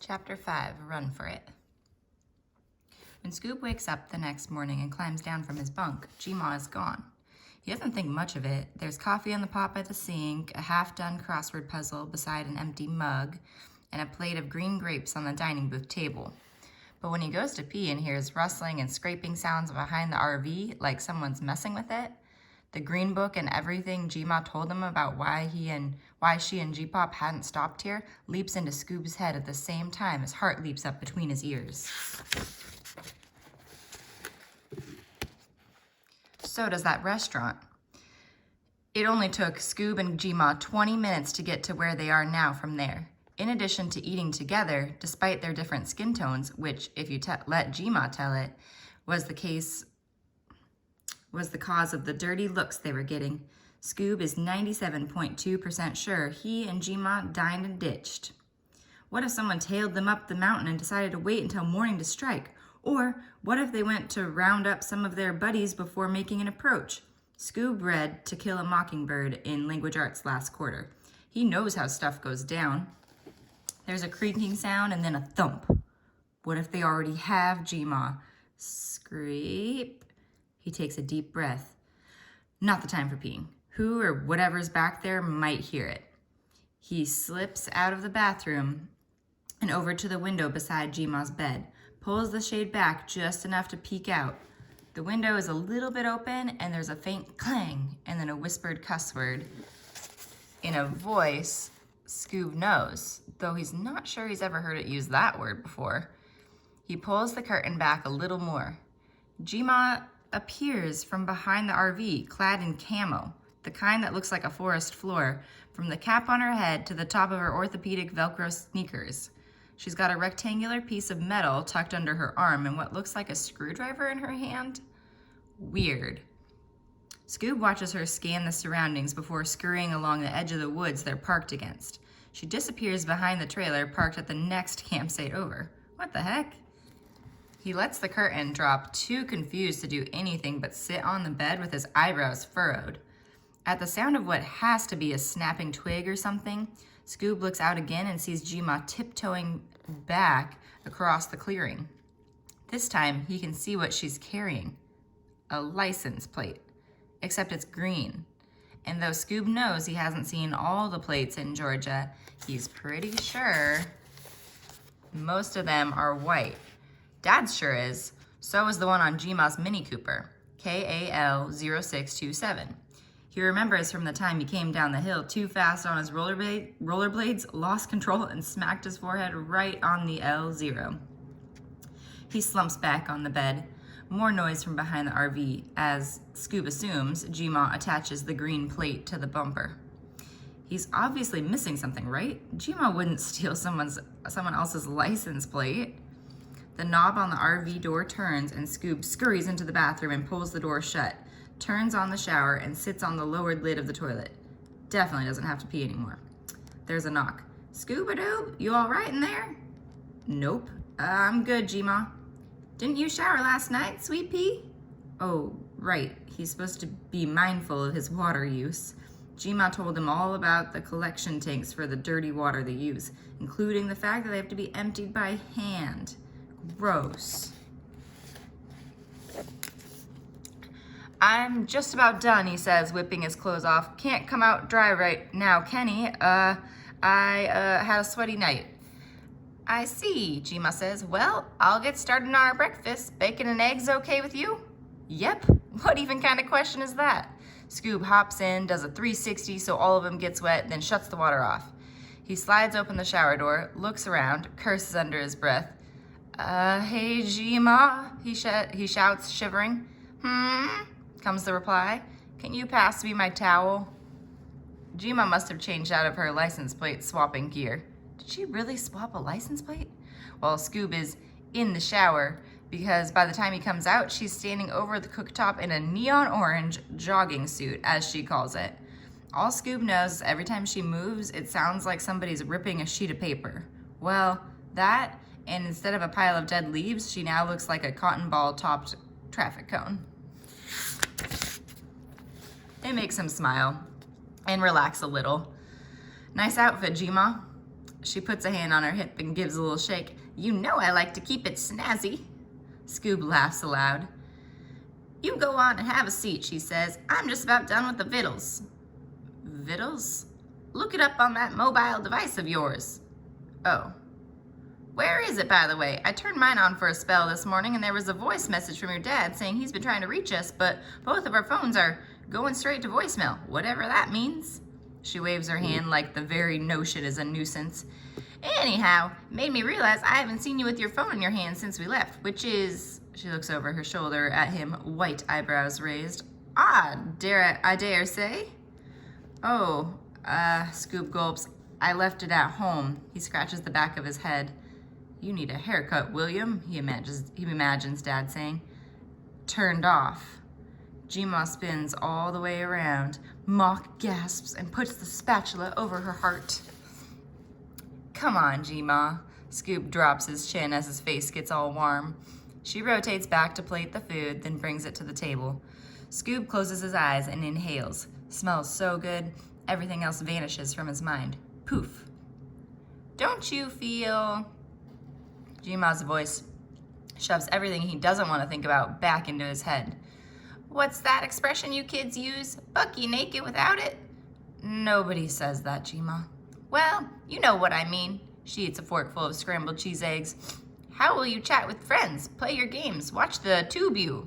Chapter 5, Run for It. When Scoob wakes up the next morning and climbs down from his bunk, G-Ma is gone. He doesn't think much of it. There's coffee in the pot by the sink, a half-done crossword puzzle beside an empty mug, and a plate of green grapes on the dining booth table. But when he goes to pee and hears rustling and scraping sounds behind the RV, like someone's messing with it, the green book and everything G-Ma told him about why she and G-Pop hadn't stopped here leaps into Scoob's head at the same time his heart leaps up between his ears. So does that restaurant. It only took Scoob and G-Ma 20 minutes to get to where they are now from there. In addition to eating together, despite their different skin tones, which, if you let G-Ma tell it, was the cause of the dirty looks they were getting, Scoob is 97.2% sure he and G-Ma dined and ditched. What if someone tailed them up the mountain and decided to wait until morning to strike? Or what if they went to round up some of their buddies before making an approach? Scoob read To Kill a Mockingbird in Language Arts last quarter. He knows how stuff goes down. There's a creaking sound and then a thump. What if they already have G-Ma? Scrape. He takes a deep breath. Not the time for peeing. Who or whatever's back there might hear it. He slips out of the bathroom and over to the window beside G-Ma's bed, pulls the shade back just enough to peek out. The window is a little bit open and there's a faint clang and then a whispered cuss word in a voice Scoob knows, though he's not sure he's ever heard it use that word before. He pulls the curtain back a little more. G-Ma appears from behind the RV, clad in camo, the kind that looks like a forest floor, from the cap on her head to the top of her orthopedic Velcro sneakers. She's got a rectangular piece of metal tucked under her arm and what looks like a screwdriver in her hand. Weird. Scoob watches her scan the surroundings before scurrying along the edge of the woods they're parked against. She disappears behind the trailer parked at the next campsite over. What the heck? He lets the curtain drop, too confused to do anything but sit on the bed with his eyebrows furrowed. At the sound of what has to be a snapping twig or something, Scoob looks out again and sees G-Ma tiptoeing back across the clearing. This time, he can see what she's carrying. A license plate. Except it's green. And though Scoob knows he hasn't seen all the plates in Georgia, he's pretty sure most of them are white. Dad's sure is. So is the one on G-Ma's Mini Cooper, KAL0627. He remembers from the time he came down the hill too fast on his rollerblades, lost control, and smacked his forehead right on the L0. He slumps back on the bed. More noise from behind the RV as, Scoob assumes, G-Ma attaches the green plate to the bumper. He's obviously missing something, right? G-Ma wouldn't steal someone else's license plate. The knob on the RV door turns and Scoob scurries into the bathroom and pulls the door shut, turns on the shower, and sits on the lowered lid of the toilet. Definitely doesn't have to pee anymore. There's a knock. Scoob-a-doob, you all right in there? Nope. I'm good, G-Ma. Didn't you shower last night, sweet pea? Oh, right. He's supposed to be mindful of his water use. G-Ma told him all about the collection tanks for the dirty water they use, including the fact that they have to be emptied by hand. Gross. I'm just about done, he says, whipping his clothes off. Can't come out dry right now, Kenny. I had a sweaty night. I see, G-Ma says. Well, I'll get started on our breakfast. Bacon and eggs okay with you? Yep. What even kind of question is that? Scoob hops in, does a 360 so all of him gets wet, then shuts the water off. He slides open the shower door, looks around, curses under his breath. Hey, G-Ma, he shouts, shivering. Comes the reply. Can you pass me my towel? G-Ma must have changed out of her license plate swapping gear. Did she really swap a license plate? Well, Scoob is in the shower because by the time he comes out, she's standing over the cooktop in a neon orange jogging suit, as she calls it. All Scoob knows is every time she moves, it sounds like somebody's ripping a sheet of paper. Well, that, and instead of a pile of dead leaves, she now looks like a cotton ball topped traffic cone. It makes him smile and relax a little. Nice outfit, G-Ma. She puts a hand on her hip and gives a little shake. You know I like to keep it snazzy. Scoob laughs aloud. You go on and have a seat, she says. I'm just about done with the vittles. Vittles? Look it up on that mobile device of yours. Oh. Where is it, by the way? I turned mine on for a spell this morning and there was a voice message from your dad saying he's been trying to reach us, but both of our phones are going straight to voicemail, whatever that means. She waves her hand like the very notion is a nuisance. Anyhow, made me realize I haven't seen you with your phone in your hand since we left, which is... She looks over her shoulder at him, white eyebrows raised. I dare say. Oh, Scoob gulps. I left it at home. He scratches the back of his head. You need a haircut, William, he imagines Dad saying. Turned off. Gma spins all the way around, Mock gasps, and puts the spatula over her heart. Come on, Gma. Scoob drops his chin as his face gets all warm. She rotates back to plate the food, then brings it to the table. Scoob closes his eyes and inhales. Smells so good, everything else vanishes from his mind. Poof. Don't you feel... Gma's voice shoves everything he doesn't want to think about back into his head. What's that expression you kids use? Buck you naked without it? Nobody says that, Gma. Well, you know what I mean. She eats a forkful of scrambled cheese eggs. How will you chat with friends, play your games, watch the YouTube?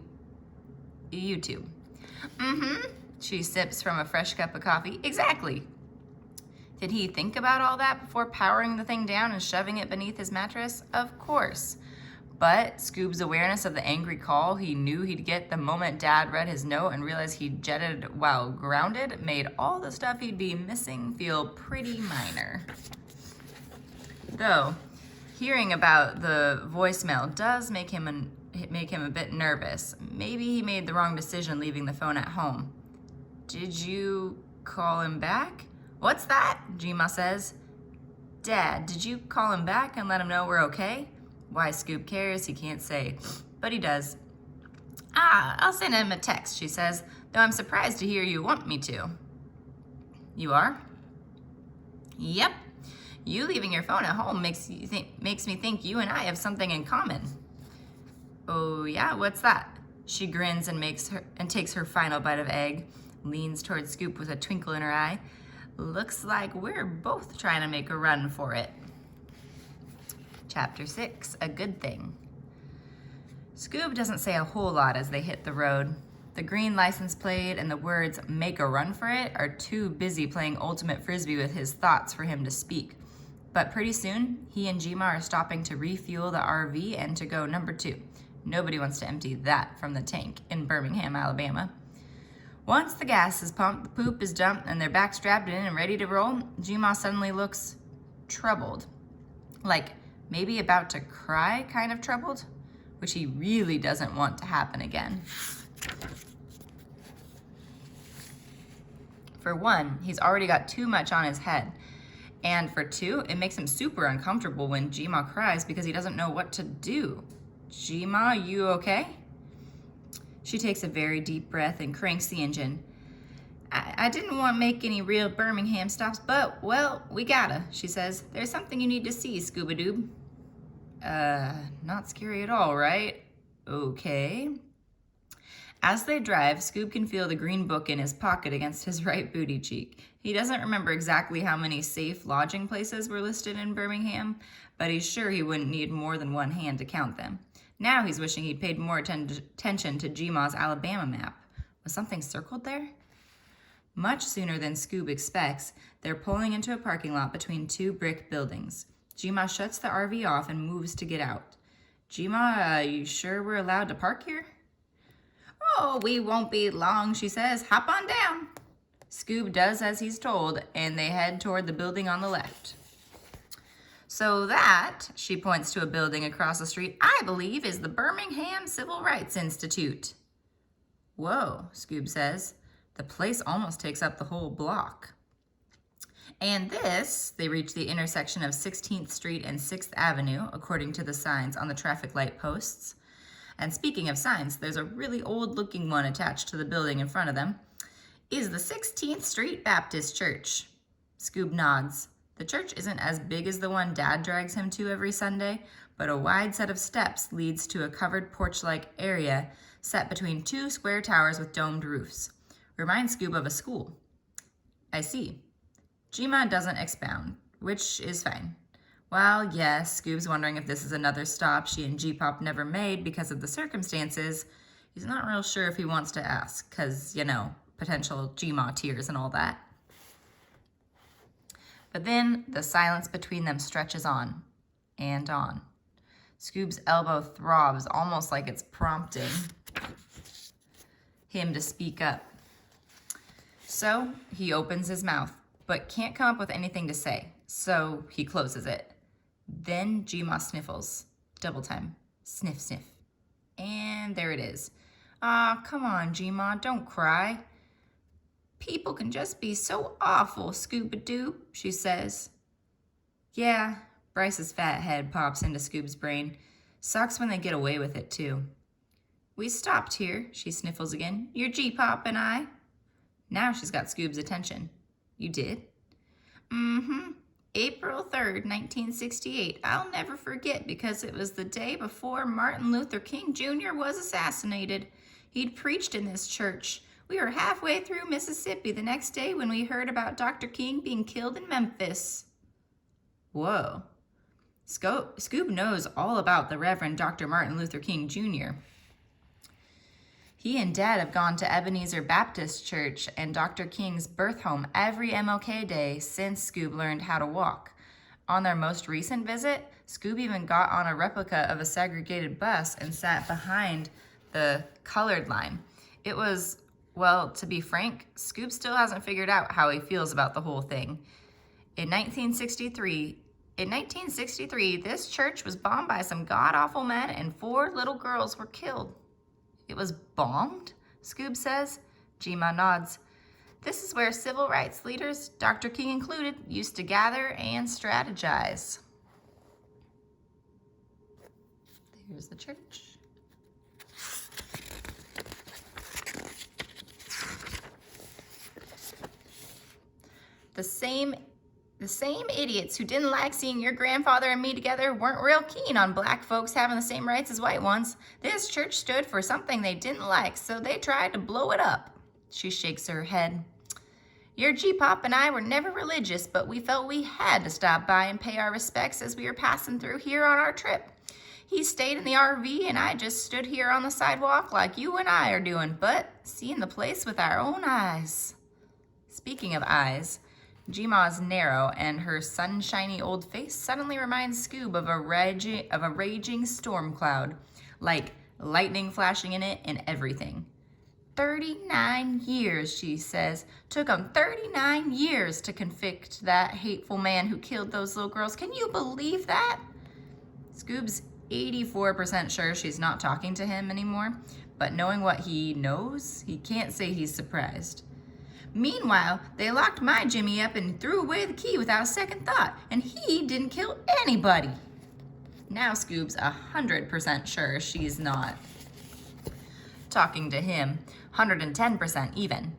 Mm-hmm. She sips from a fresh cup of coffee. Exactly. Did he think about all that before powering the thing down and shoving it beneath his mattress? Of course. But Scoob's awareness of the angry call he knew he'd get the moment Dad read his note and realized he'd jetted while grounded made all the stuff he'd be missing feel pretty minor. Though, hearing about the voicemail does make him a bit nervous. Maybe he made the wrong decision leaving the phone at home. Did you call him back? What's that? Gma says. Dad, did you call him back and let him know we're okay? Why Scoob cares, he can't say, but he does. I'll send him a text, she says, though I'm surprised to hear you want me to. You are? Yep. You leaving your phone at home makes me think you and I have something in common. Oh yeah, what's that? She grins and takes her final bite of egg, leans towards Scoob with a twinkle in her eye. Looks like we're both trying to make a run for it. Chapter 6, A Good Thing. Scoob doesn't say a whole lot as they hit the road. The green license plate and the words "make a run for it" are too busy playing ultimate frisbee with his thoughts for him to speak. But pretty soon, he and Gma are stopping to refuel the RV and to go number 2. Nobody wants to empty that from the tank in Birmingham, Alabama. Once the gas is pumped, the poop is dumped, and they're back strapped in and ready to roll, Gma suddenly looks troubled. Like maybe about to cry kind of troubled, which he really doesn't want to happen again. For one, he's already got too much on his head. And for two, it makes him super uncomfortable when Gma cries because he doesn't know what to do. Gma, you okay? She takes a very deep breath and cranks the engine. I didn't want to make any real Birmingham stops, but, well, we gotta, she says. There's something you need to see, Scooba-Doob. Not scary at all, right? Okay. As they drive, Scoob can feel the green book in his pocket against his right booty cheek. He doesn't remember exactly how many safe lodging places were listed in Birmingham, but he's sure he wouldn't need more than one hand to count them. Now he's wishing he'd paid more attention to Gma's Alabama map. Was something circled there? Much sooner than Scoob expects, they're pulling into a parking lot between 2 brick buildings. Gma shuts the RV off and moves to get out. Gma, you sure we're allowed to park here? Oh, we won't be long, she says. Hop on down. Scoob does as he's told, and they head toward the building on the left. So that, she points to a building across the street, I believe is the Birmingham Civil Rights Institute. Whoa, Scoob says. The place almost takes up the whole block. And this, they reach the intersection of 16th Street and 6th Avenue, according to the signs on the traffic light posts. And speaking of signs, there's a really old-looking one attached to the building in front of them. Is the 16th Street Baptist Church. Scoob nods. The church isn't as big as the one Dad drags him to every Sunday, but a wide set of steps leads to a covered porch-like area set between two square towers with domed roofs. Reminds Scoob of a school. I see. Gma doesn't expound, which is fine. Well, yes, Scoob's wondering if this is another stop she and G-Pop never made because of the circumstances. He's not real sure if he wants to ask, because, potential Gma tears and all that. But then the silence between them stretches on and on. Scoob's elbow throbs, almost like it's prompting him to speak up. So he opens his mouth, but can't come up with anything to say, so he closes it. Then Gma sniffles. Double time. Sniff, sniff. And there it is. Aw, come on, Gma, don't cry. People can just be so awful, Scoob-a-Doo, she says. Yeah, Bryce's fat head pops into Scoob's brain. Sucks when they get away with it, too. We stopped here, she sniffles again. Your G-Pop and I. Now she's got Scoob's attention. You did? Mm-hmm. April 3rd, 1968. I'll never forget because it was the day before Martin Luther King Jr. was assassinated. He'd preached in this church. We were halfway through Mississippi the next day when we heard about Dr. King being killed in Memphis. Whoa. Scoob knows all about the Reverend Dr. Martin Luther King Jr. He and Dad have gone to Ebenezer Baptist Church and Dr. King's birth home every MLK Day since Scoob learned how to walk. On their most recent visit, Scoob even got on a replica of a segregated bus and sat behind the colored line. It was, well, to be frank, Scoob still hasn't figured out how he feels about the whole thing. In 1963, this church was bombed by some god-awful men and 4 little girls were killed. It was bombed? Scoob says. Gma nods. This is where civil rights leaders, Dr. King included, used to gather and strategize. There's the church. The same idiots who didn't like seeing your grandfather and me together weren't real keen on black folks having the same rights as white ones. This church stood for something they didn't like, so they tried to blow it up. She shakes her head. Your G-Pop and I were never religious, but we felt we had to stop by and pay our respects as we were passing through here on our trip. He stayed in the RV and I just stood here on the sidewalk like you and I are doing, but seeing the place with our own eyes. Speaking of eyes, Gma's narrow and her sunshiny old face suddenly reminds Scoob of a raging storm cloud, like lightning flashing in it and everything. 39 years, she says. Took him 39 years to convict that hateful man who killed those little girls. Can you believe that? Scoob's 84% sure she's not talking to him anymore, but knowing what he knows, he can't say he's surprised. Meanwhile, they locked my Jimmy up and threw away the key without a second thought, and he didn't kill anybody. Now Scoob's 100% sure she's not talking to him, 110% even.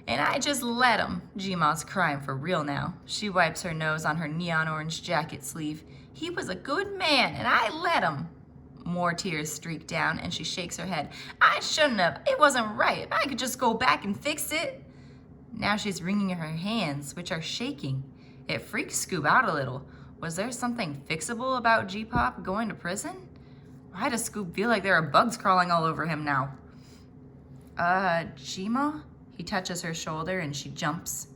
And I just let him. Gma's crying for real now. She wipes her nose on her neon orange jacket sleeve. He was a good man, and I let him. More tears streak down, and she shakes her head. I shouldn't have. It wasn't right. I could just go back and fix it. Now she's wringing her hands, which are shaking. It freaks Scoob out a little. Was there something fixable about G-Pop going to prison? Why does Scoob feel like there are bugs crawling all over him now? Gma? He touches her shoulder and she jumps.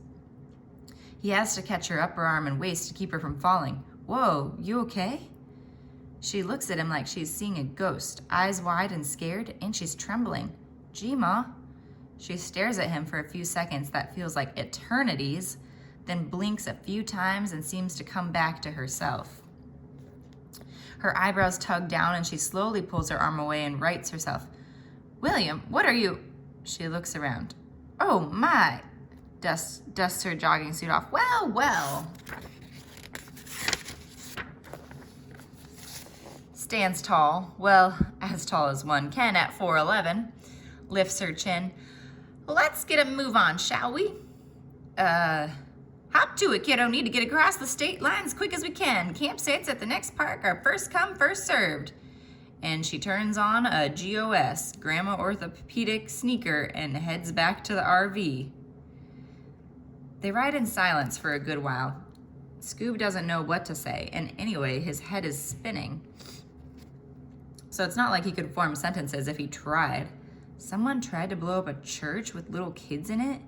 He has to catch her upper arm and waist to keep her from falling. Whoa, you okay? She looks at him like she's seeing a ghost, eyes wide and scared, and she's trembling. Gma? She stares at him for a few seconds that feels like eternities, then blinks a few times and seems to come back to herself. Her eyebrows tug down and she slowly pulls her arm away and rights herself. William, what are you? She looks around. Oh my! Dusts her jogging suit off. Well, well. Stands tall, well, as tall as one can at 4'11", lifts her chin. Let's get a move on, shall we? How Hop to it, kiddo. Need to get across the state line as quick as we can. Campsites at the next park are first come, first served. And she turns on a GOS, Grandma Orthopedic sneaker, and heads back to the RV. They ride in silence for a good while. Scoob doesn't know what to say, and anyway, his head is spinning. So it's not like he could form sentences if he tried. Someone tried to blow up a church with little kids in it?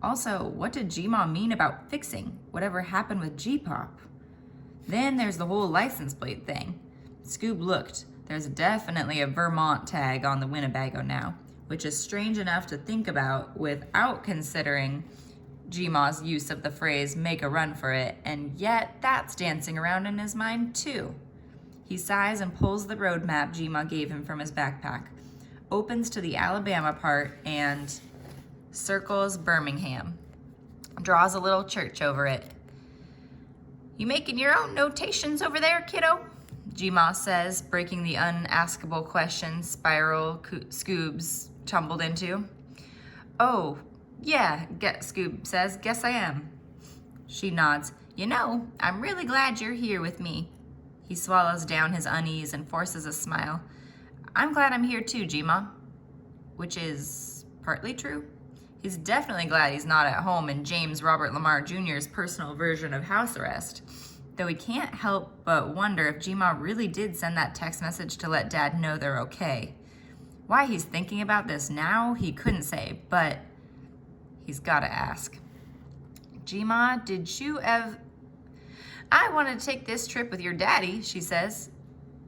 Also, what did G-Ma mean about fixing whatever happened with G-Pop? Then there's the whole license plate thing. Scoob looked. There's definitely a Vermont tag on the Winnebago now, which is strange enough to think about without considering G-Ma's use of the phrase make a run for it, and yet that's dancing around in his mind too. He sighs and pulls the road map G-Ma gave him from his backpack, opens to the Alabama part, and circles Birmingham. Draws a little church over it. You making your own notations over there, kiddo? G-Ma says, breaking the unaskable question spiral Scoob's tumbled into. Oh, yeah, Scoob says, guess I am. She nods. You know, I'm really glad you're here with me. He swallows down his unease and forces a smile. I'm glad I'm here too, G-Ma. Which is partly true. He's definitely glad he's not at home in James Robert Lamar Jr.'s personal version of house arrest. Though he can't help but wonder if G-Ma really did send that text message to let Dad know they're okay. Why he's thinking about this now, he couldn't say, but he's gotta ask. G-Ma, did you ever... I wanted to take this trip with your daddy, she says.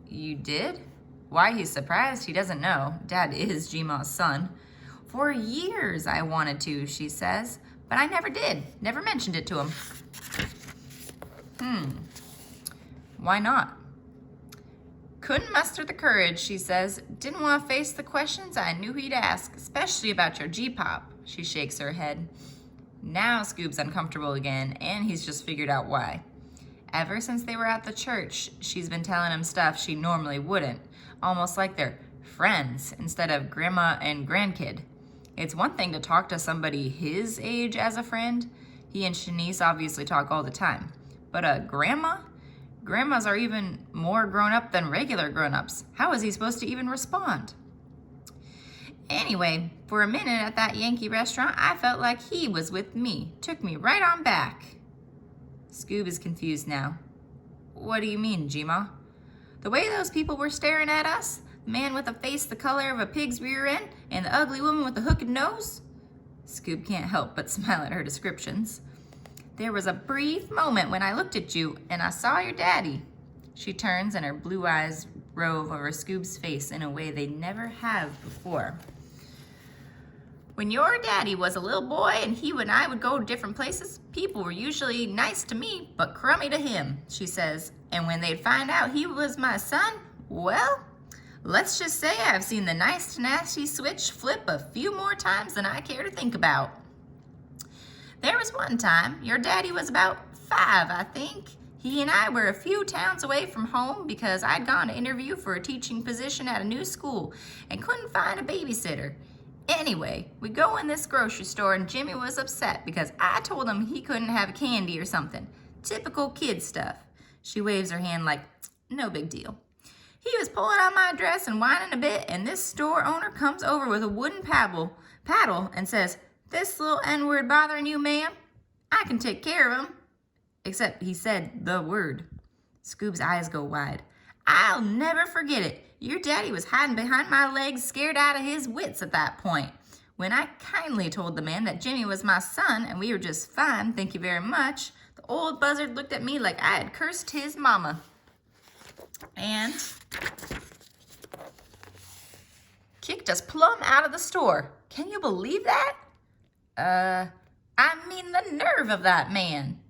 You did? Why he's surprised, he doesn't know. Dad is G-Ma's son. For years I wanted to, she says, but I never did. Never mentioned it to him. Why not? Couldn't muster the courage, she says. Didn't want to face the questions I knew he'd ask, especially about your G-pop. She shakes her head. Now Scoob's uncomfortable again, and he's just figured out why. Ever since they were at the church, she's been telling him stuff she normally wouldn't, almost like they're friends instead of grandma and grandkid. It's one thing to talk to somebody his age as a friend. He and Shanice obviously talk all the time. But a grandma? Grandmas are even more grown up than regular grown-ups. How is he supposed to even respond? Anyway, for a minute at that Yankee restaurant, I felt like he was with me. Took me right on back. Scoob is confused now. What do you mean, G-Ma? The way those people were staring at us, the man with a face the color of a pig's rear end, and the ugly woman with the hooked nose? Scoob can't help but smile at her descriptions. There was a brief moment when I looked at you and I saw your daddy. She turns and her blue eyes rove over Scoob's face in a way they never have before. When your daddy was a little boy and he and I would go to different places, people were usually nice to me, but crummy to him, she says. And when they'd find out he was my son, well, let's just say I've seen the nice to nasty switch flip a few more times than I care to think about. There was one time, your daddy was about 5, I think. He and I were a few towns away from home because I'd gone to interview for a teaching position at a new school and couldn't find a babysitter. Anyway, we go in this grocery store and Jimmy was upset because I told him he couldn't have candy or something. Typical kid stuff. She waves her hand like, no big deal. He was pulling on my dress and whining a bit, and this store owner comes over with a wooden paddle and says, "This little N-word bothering you, ma'am? I can take care of him." Except he said the word. Scoob's eyes go wide. I'll never forget it. Your daddy was hiding behind my legs, scared out of his wits at that point. When I kindly told the man that Jimmy was my son and we were just fine, thank you very much, the old buzzard looked at me like I had cursed his mama. And kicked us plumb out of the store. Can you believe that? I mean the nerve of that man.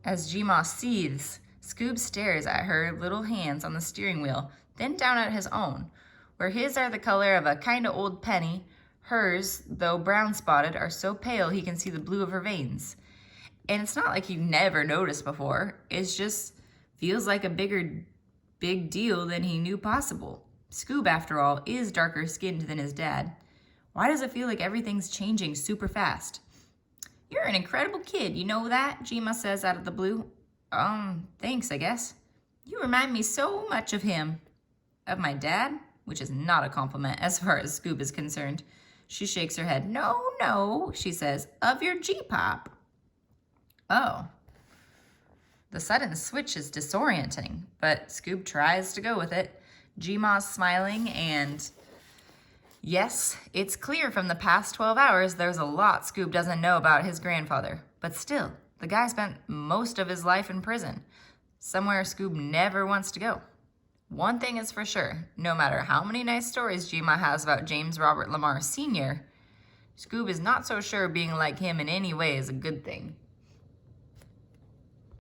As G-Ma seethes, Scoob stares at her little hands on the steering wheel, then down at his own, where his are the color of a kind of old penny. Hers, though brown spotted, are so pale he can see the blue of her veins. And it's not like he never noticed before. It just feels like a big deal than he knew possible. Scoob, after all, is darker skinned than his dad. Why does it feel like everything's changing super fast? You're an incredible kid, you know that? Gma says out of the blue. Thanks, I guess. You remind me so much of him. Of my dad? Which is not a compliment as far as Scoob is concerned. She shakes her head. No, she says, of your G-pop. Oh. The sudden switch is disorienting, but Scoob tries to go with it. Gma's smiling, and yes, it's clear from the past 12 hours there's a lot Scoob doesn't know about his grandfather. But still, the guy spent most of his life in prison, somewhere Scoob never wants to go. One thing is for sure, no matter how many nice stories Gma has about James Robert Lamar Sr., Scoob is not so sure being like him in any way is a good thing.